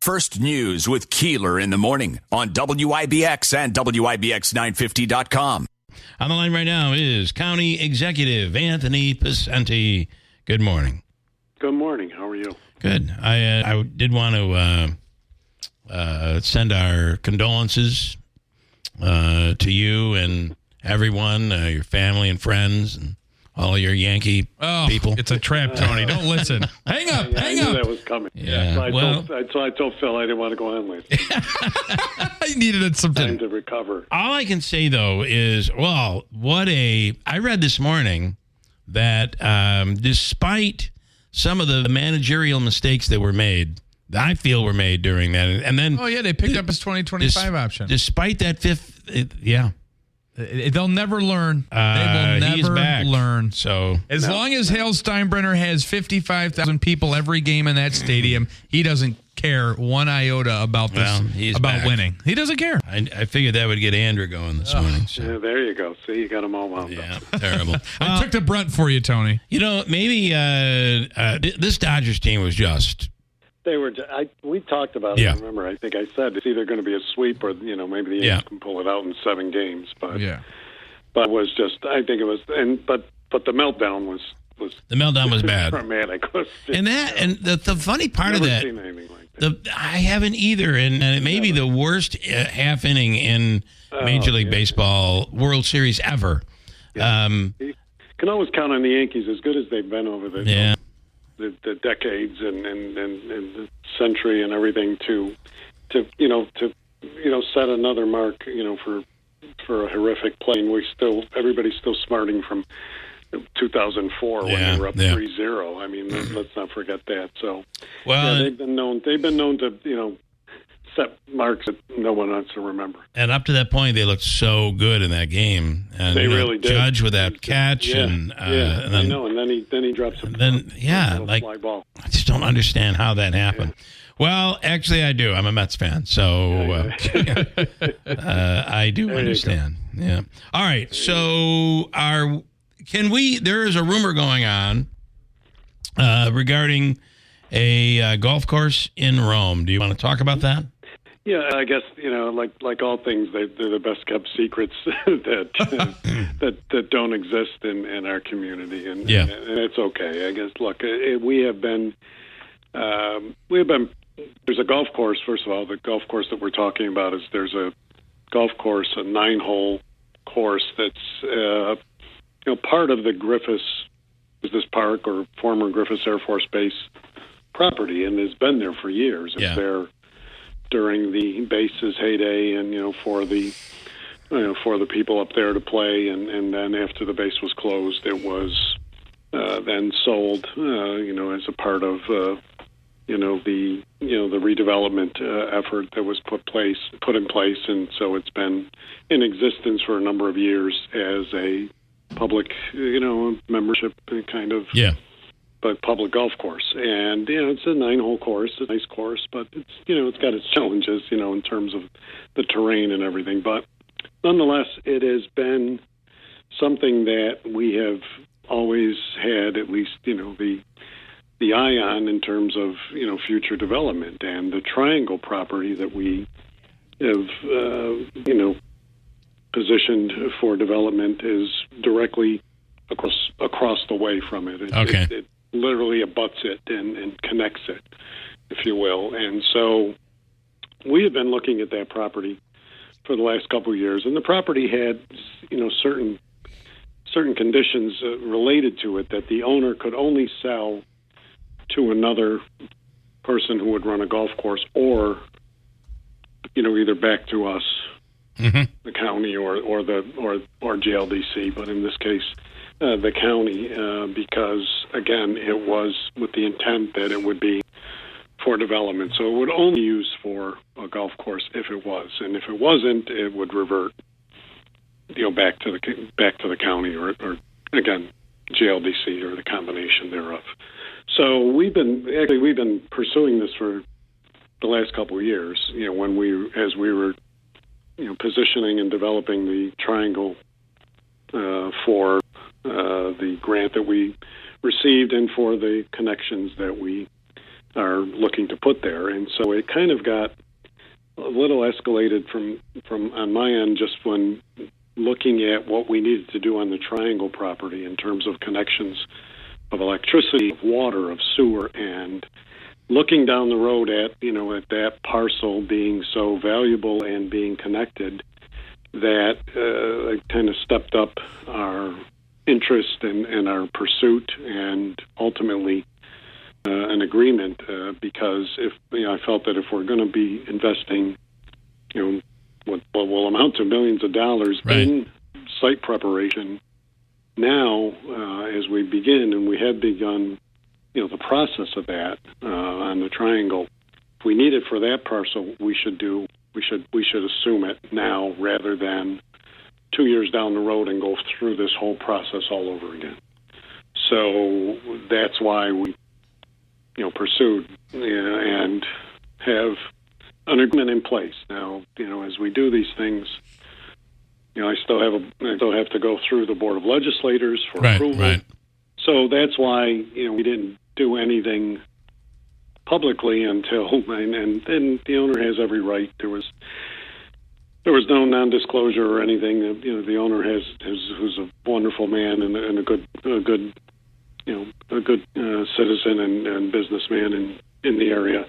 First News with Keeler in the morning on WIBX and WIBX950.com. On the line right now is County Executive Anthony Picenti. Good morning. Good morning. How are you? Good. I did want to send our condolences to you and everyone, your family and friends, and all your Yankee people. It's a trap, Tony. Don't listen. Hang up. I knew that was coming. Yeah. So I told Phil I didn't want to go on last night. I needed some time to recover. All I can say, though, is, I read this morning that despite some of the managerial mistakes that were made, that I feel were made during that, and then... Oh, yeah, they picked up his 2025 option. Despite that fifth, They'll never learn. They will never learn. So as long as Hale Steinbrenner has 55,000 people every game in that stadium, he doesn't care one iota about this, about winning. He doesn't care. I figured that would get Andrew going this morning. So. Yeah, there you go. See, you got them all wound up. Terrible. I took the brunt for you, Tony. Maybe this Dodgers team was just... They were. We talked about it. I remember. I think I said it's either going to be a sweep or maybe the Yankees can pull it out in 7 games. But it was just. I think it was. But the meltdown was. The meltdown was bad. Dramatic. And the funny part of that. Seen anything like that. I haven't either, and it may be the worst half inning in Major League Baseball World Series ever. Yeah. You can always count on the Yankees as good as they've been over the decades and the century and everything to set another mark for a horrific play. And everybody's still smarting from 2004 when they were up 3-0. I mean, let's not forget that. So they've been known to set marks that no one wants to remember. And up to that point, they looked so good in that game. And they really did. Judge with that catch, and then, I know. And then he drops a fly ball. I just don't understand how that happened. Yeah. Well, actually, I do. I'm a Mets fan, so I do understand. Yeah. All right. So there is a rumor going on regarding a golf course in Rome. Do you want to talk about that? Yeah, I guess like all things, they're the best kept secrets that don't exist in our community, and it's okay. I guess. Look, we have been. There's a golf course. First of all, the golf course that we're talking about there's a golf course, a 9-hole course that's part of the Griffiths Business Park or former Griffiths Air Force Base property, and has been there for years. It's there during the base's heyday, and for the people up there to play, and then after the base was closed, it was then sold, as a part of the redevelopment effort that was put in place, and so it's been in existence for a number of years as a public membership kind of but public golf course. And it's a 9-hole course, a nice course, but it's got its challenges in terms of the terrain and everything. But nonetheless, it has been something that we have always had at least the eye on in terms of future development. And the Triangle property that we have positioned for development is directly across the way from it. It literally abuts it and connects it, if you will. And so we have been looking at that property for the last couple of years, and the property had certain conditions related to it that the owner could only sell to another person who would run a golf course, or either back to us, the county, or GLDC, but in this case the county, because again it was with the intent that it would be for development, so it would only be used for a golf course if it was, and if it wasn't, it would revert back to the county, or again GLDC, or the combination thereof. So we've been pursuing this for the last couple of years. As we were positioning and developing the Triangle for the grant that we received, and for the connections that we are looking to put there. And so it kind of got a little escalated from on my end, just when looking at what we needed to do on the Triangle property in terms of connections of electricity, of water, of sewer, and looking down the road at that parcel being so valuable and being connected, that I kind of stepped up our interest and our pursuit, and ultimately an agreement, because I felt that if we're going to be investing, what will amount to millions of dollars in site preparation now, as we begin, and we had begun, the process of that on the Triangle. If we need it for that parcel, we should assume it now rather than 2 years down the road and go through this whole process all over again. So that's why we pursued and have an agreement in place now. As we do these things, I still have to go through the Board of Legislators for approval. Right. So that's why we didn't do anything publicly until and the owner has every right. There was no non-disclosure or anything. The owner who's a wonderful man and a good citizen and businessman in the area,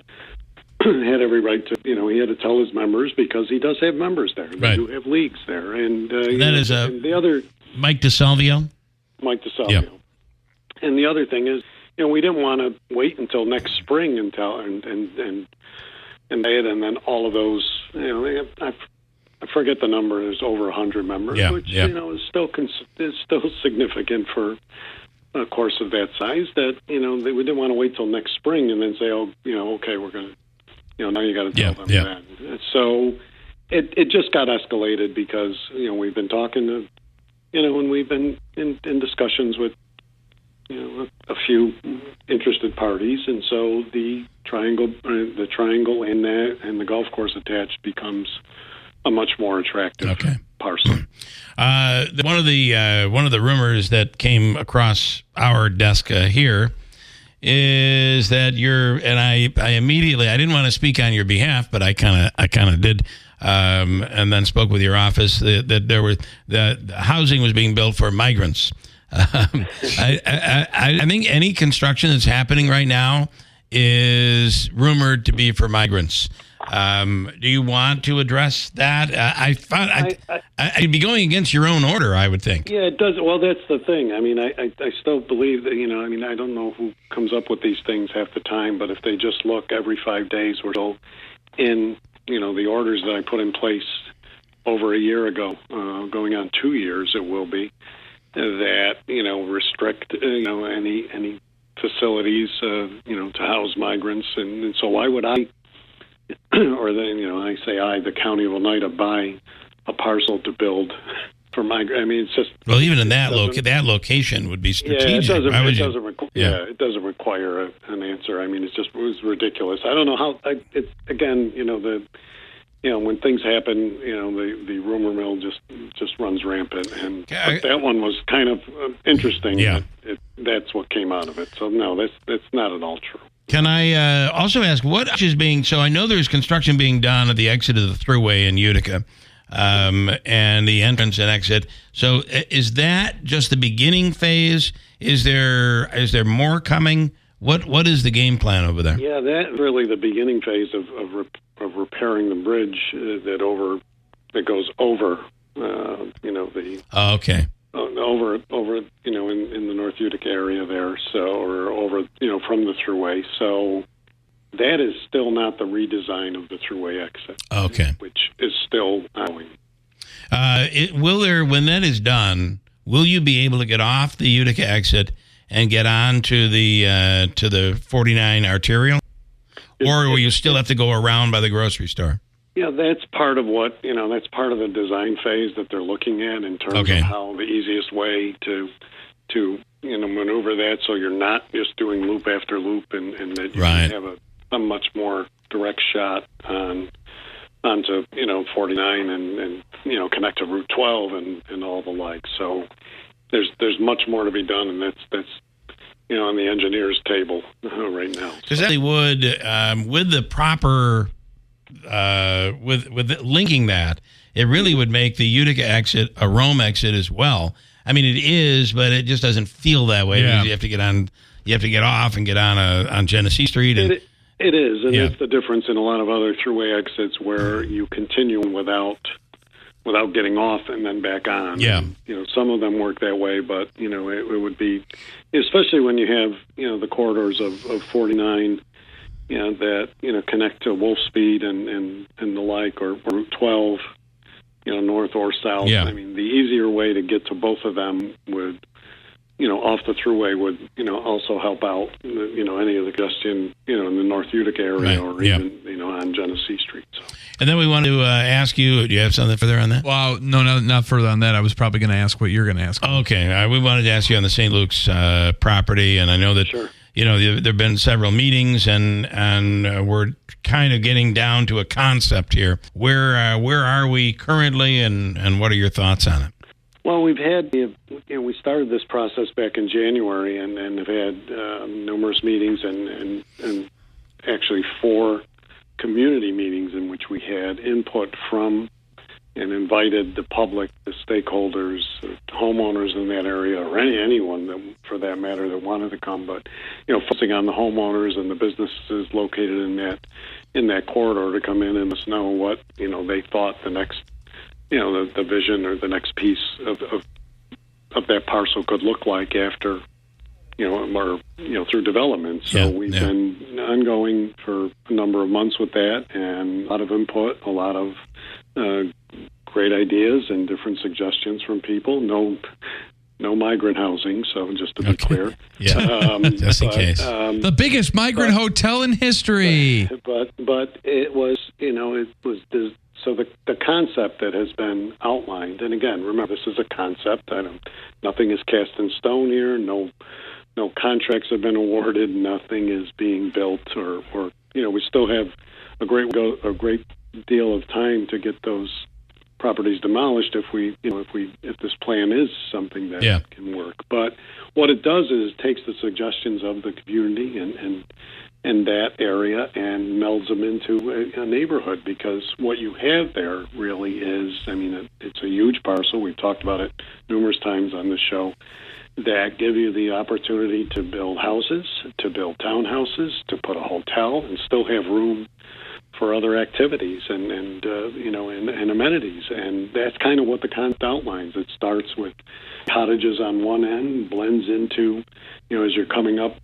had every right to, he had to tell his members, because he does have members there. They do have leagues there. And that is the other Mike DeSalvio? Mike DeSalvio. Yep. And the other thing is, we didn't want to wait until next spring and then all of those, I forget the number, there's over 100 members, which, is still significant for a course of that size, that, we didn't want to wait till next spring and then say, okay, we're going to, now you got to tell them that. So it just got escalated because, we've been talking to, and we've been in discussions with, a few interested parties, and so the triangle and the golf course attached becomes a much more attractive parcel. One of the rumors that came across our desk here is that I immediately, I didn't want to speak on your behalf, but I kind of did, and then spoke with your office that there were the housing was being built for migrants. I think any construction that's happening right now is rumored to be for migrants. Do you want to address that? I'd be going against your own order, I would think. Yeah, it does. Well, that's the thing. I mean, I still believe that, I don't know who comes up with these things half the time, but if they just look every 5 days, we're still in, the orders that I put in place over a year ago, going on 2 years, it will be, that, restrict, any facilities, to house migrants. And so why would I, or the county of Oneida, buy a parcel to build for migrants? I mean, it's just... Well, even in that location would be strategic. It doesn't require an answer. I mean, it was ridiculous. I don't know how... when things happen, the rumor mill just runs rampant, and that one was kind of interesting. Yeah, that's what came out of it. So no, that's not at all true. Can I also ask what is being? So I know there's construction being done at the exit of the thruway in Utica, and the entrance and exit. So is that just the beginning phase? Is there more coming? What is the game plan over there? Yeah, that's really the beginning phase of repairing the bridge that goes over, the... Oh, okay. Over, in the North Utica area there, or over, from the thruway. So that is still not the redesign of the thruway exit. Okay. Which is still ongoing. When that is done, will you be able to get off the Utica exit and get on to the 49 arterial? Or will you still have to go around by the grocery store? Yeah, that's part of that's part of the design phase that they're looking at in terms of how the easiest way to maneuver that, so you're not just doing loop after loop, and that you can have a much more direct shot onto 49 and connect to Route 12 and all the like. So there's much more to be done, and that's on the engineer's table right now. Because that would, with the proper, with linking that, it really would make the Utica exit a Rome exit as well. I mean, it is, but it just doesn't feel that way because you have to get on, you have to get off and get on Genesee Street. And it is, and it's the difference in a lot of other throughway exits where you continue without getting off and then back on. Yeah. And, some of them work that way, but, it would be, especially when you have, the corridors of 49, that, connect to Wolf Speed and the like, or Route 12, north or south. Yeah. I mean, the easier way to get to both of them would, off the thruway would, also help out, any of the congestion, in the North Utica area or even, on Genesee Street. So. And then we want to ask you, do you have something further on that? Well, no, not further on that. I was probably going to ask what you're going to ask. Okay. We wanted to ask you on the St.Lukes property, and I know that, Sure. there have been several meetings, and we're kind of getting down to a concept here. Where are we currently, and what are your thoughts on it? Well, we've had, we started this process back in January and have had numerous meetings and actually 4 community meetings in which we had input from and invited the public, the stakeholders, homeowners in that area, or anyone that, for that matter, that wanted to come. But focusing on the homeowners and the businesses located in that corridor to come in and let us know what they thought the next, the vision or the next piece of that parcel could look like after, or through development. So we've been ongoing for a number of months with that, and a lot of input, a lot of great ideas and different suggestions from people. No migrant housing, so just to be clear. Yeah, just in case. The biggest migrant hotel in history. But it was, so the concept that has been outlined, and again, remember, this is a concept. Nothing is cast in stone here. No contracts have been awarded. Nothing is being built, or we still have a great deal of time to get those properties demolished if this plan is something that can work. But what it does is it takes the suggestions of the community and that area and melds them into a neighborhood, because what you have there really is, it's a huge parcel. We've talked about it numerous times on the show, that give you the opportunity to build houses, to build townhouses, to put a hotel, and still have room for other activities and amenities. And that's kind of what the concept outlines. It starts with cottages on one end, blends into, as you're coming up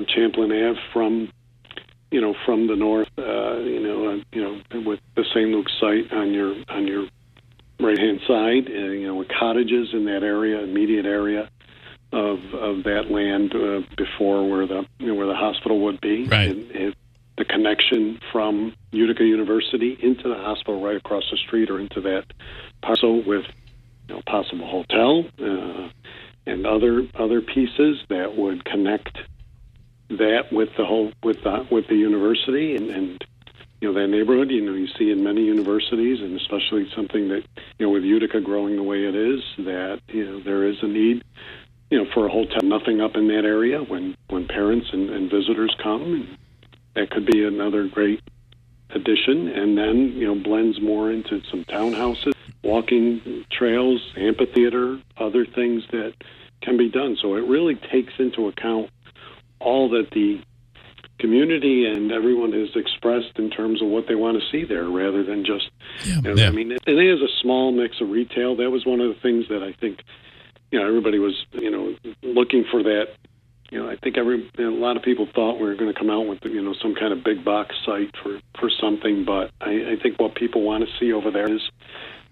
Champlain Ave from the north, with the St.Lukes site on your right-hand side, with cottages in that immediate area of that land before where the hospital would be. Right. And the connection from Utica University into the hospital right across the street, or into that parcel with possible hotel and other pieces that would connect that with the university and that neighborhood. You see in many universities, and especially something that with Utica growing the way it is, that there is a need for a hotel. Nothing up in that area when parents and visitors come, and that could be another great addition. And then blends more into some townhouses, walking trails, amphitheater, other things that can be done. So it really takes into account all that the community and everyone has expressed in terms of what they want to see there, rather than just, it is a small mix of retail. That was one of the things that I think, everybody was, looking for that. I think a lot of people thought we were going to come out with, some kind of big box site for something, but I think what people want to see over there is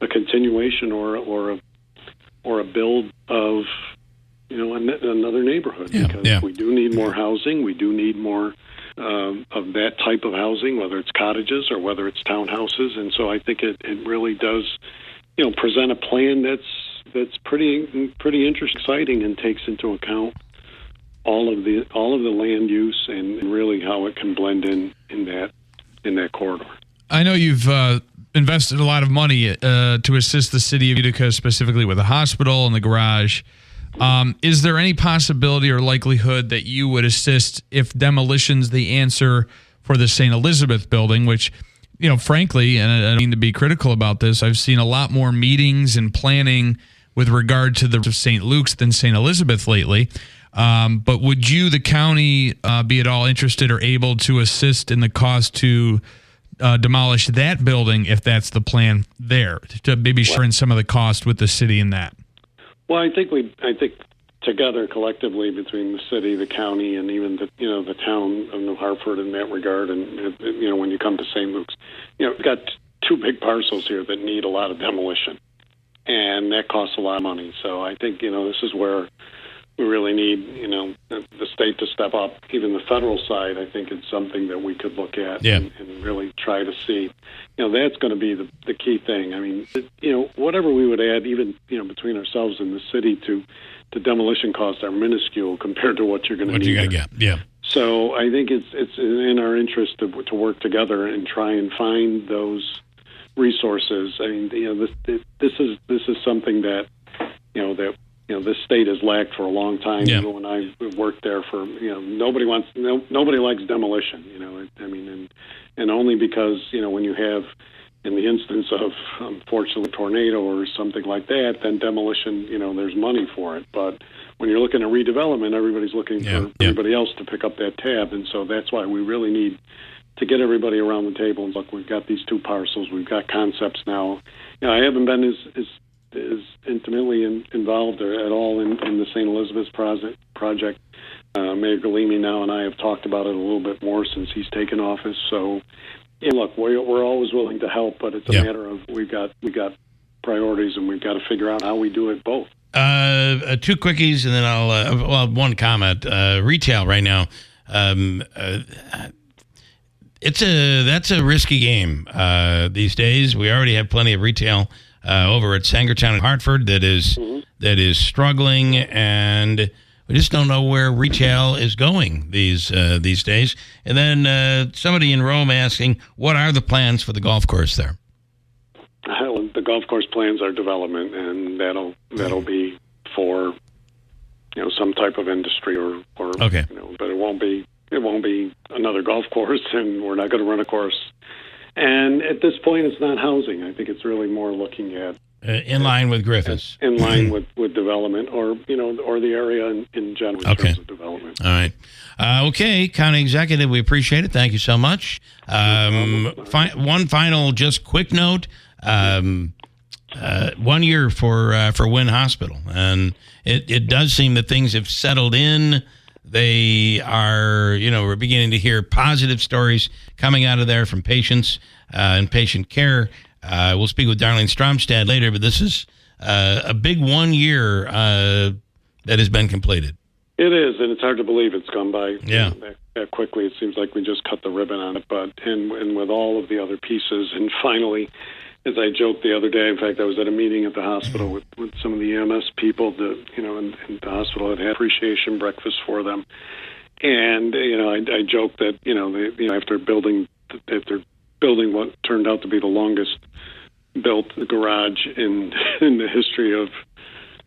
a continuation or a build of, another neighborhood, because we do need more housing. We do need more of that type of housing, whether it's cottages or whether it's townhouses. And so I think it really does, present a plan that's pretty interesting, exciting, and takes into account all of the land use and really how it can blend in that corridor. I know you've invested a lot of money to assist the city of Utica, specifically with the hospital and the garage. Is there any possibility or likelihood that you would assist if demolition's the answer for the St. Elizabeth building, which, frankly, and I don't mean to be critical about this, I've seen a lot more meetings and planning with regard to the St. Lukes than St. Elizabeth lately. But would you, the county, be at all interested or able to assist in the cost to demolish that building if that's the plan there, to maybe share in some of the cost with the city in that? Well, I think together collectively between the city, the county, and even the town of New Hartford in that regard, and when you come to St. Luke's, we've got two big parcels here that need a lot of demolition, and that costs a lot of money. So I think this is where we really need the state to step up. Even the federal side, I think, is something that we could look at and really try to see. That's going to be the key thing. I mean, whatever we would add, even between ourselves and the city to demolition costs are minuscule compared to what you're going to need. What you're going to get, yeah. So I think it's in our interest to work together and try and find those resources. I mean, this is something that this state has lacked for a long time. Yeah. Even when I worked there nobody likes demolition. And only because when you have, in the instance of unfortunately a tornado or something like that, then demolition there's money for it. But when you're looking at redevelopment, everybody's looking for everybody else to pick up that tab, and so that's why we really need to get everybody around the table and look. We've got these two parcels. We've got concepts now. I haven't been as intimately involved at all in the St. Elizabeth's project. Mayor Galimi now and I have talked about it a little bit more since he's taken office. So, look, we're always willing to help, but it's a matter of we got priorities, and we've got to figure out how we do it both. Two quickies, and then I'll one comment. Retail right now, that's a risky game these days. We already have plenty of retail over at Sangertown and Hartford that is struggling, and we just don't know where retail is going these days. And then somebody in Rome asking, what are the plans for the golf course there? The golf course plans are development, and that'll be for some type of industry or okay. But it won't be another golf course, and we're not going to run a course. And at this point, it's not housing. I think it's really more looking at in line with Griffiths, in line with development, or the area in general in terms of development. All right, okay, County Executive, we appreciate it. Thank you so much. One final, just quick note: 1 year for Wynn Hospital, and it does seem that things have settled in. They are, we're beginning to hear positive stories coming out of there from patients and patient care. We'll speak with Darlene Stromstad later, but this is a big 1 year that has been completed. It is, and it's hard to believe it's gone by that quickly. It seems like we just cut the ribbon on it, but and with all of the other pieces, and finally, as I joked the other day, in fact, I was at a meeting at the hospital with some of the EMS people that, in the hospital had appreciation breakfast for them. And, I joked that, after building what turned out to be the longest built garage in the history of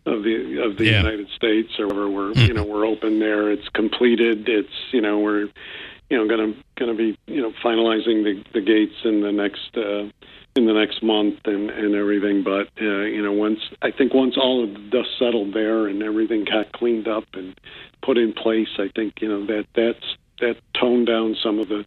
the United States, or whatever, we're open there. It's completed. It's, we're, going to be, finalizing the gates in the next month and everything. But once all of the dust settled there and everything got cleaned up and put in place, I think that toned down some of the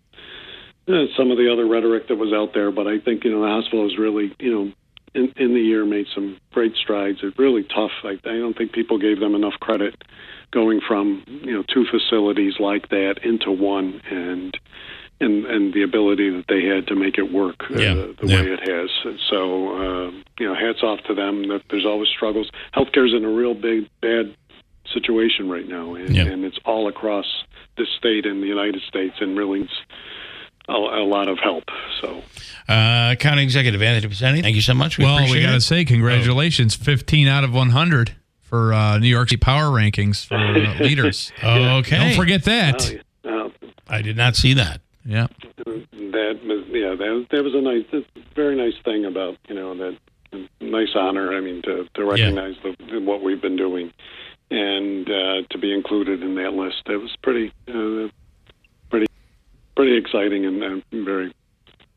other rhetoric that was out there. But I think the hospital has really in the year made some great strides. It's really tough. I don't think people gave them enough credit going from two facilities like that into one, and the ability that they had to make it work the way it has. So, hats off to them. That there's always struggles. Healthcare's in a real bad situation right now, and it's all across this state and the United States, and really needs a lot of help. So, County Executive Anthony Piceni, thank you so much. We got to say congratulations, 15 out of 100 for New York City Power Rankings for leaders. Okay, don't forget that. I did not see that. Yeah, that was a very nice thing about that nice honor. I mean, to recognize what we've been doing, and to be included in that list. It was pretty exciting, and I'm very,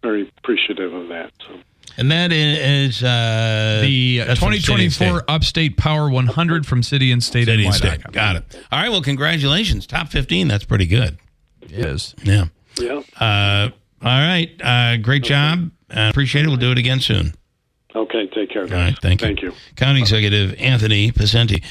very appreciative of that. So. And that is the 2024 Upstate Power 100 from City and State. City and State. Got it. All right. Well, congratulations. Top 15. That's pretty good. It is. Yeah. Yeah. All right. Great job. Appreciate it. We'll do it again soon. Okay. Take care, guys. All right. Thank you. Thank you. County Executive Anthony Pacenti.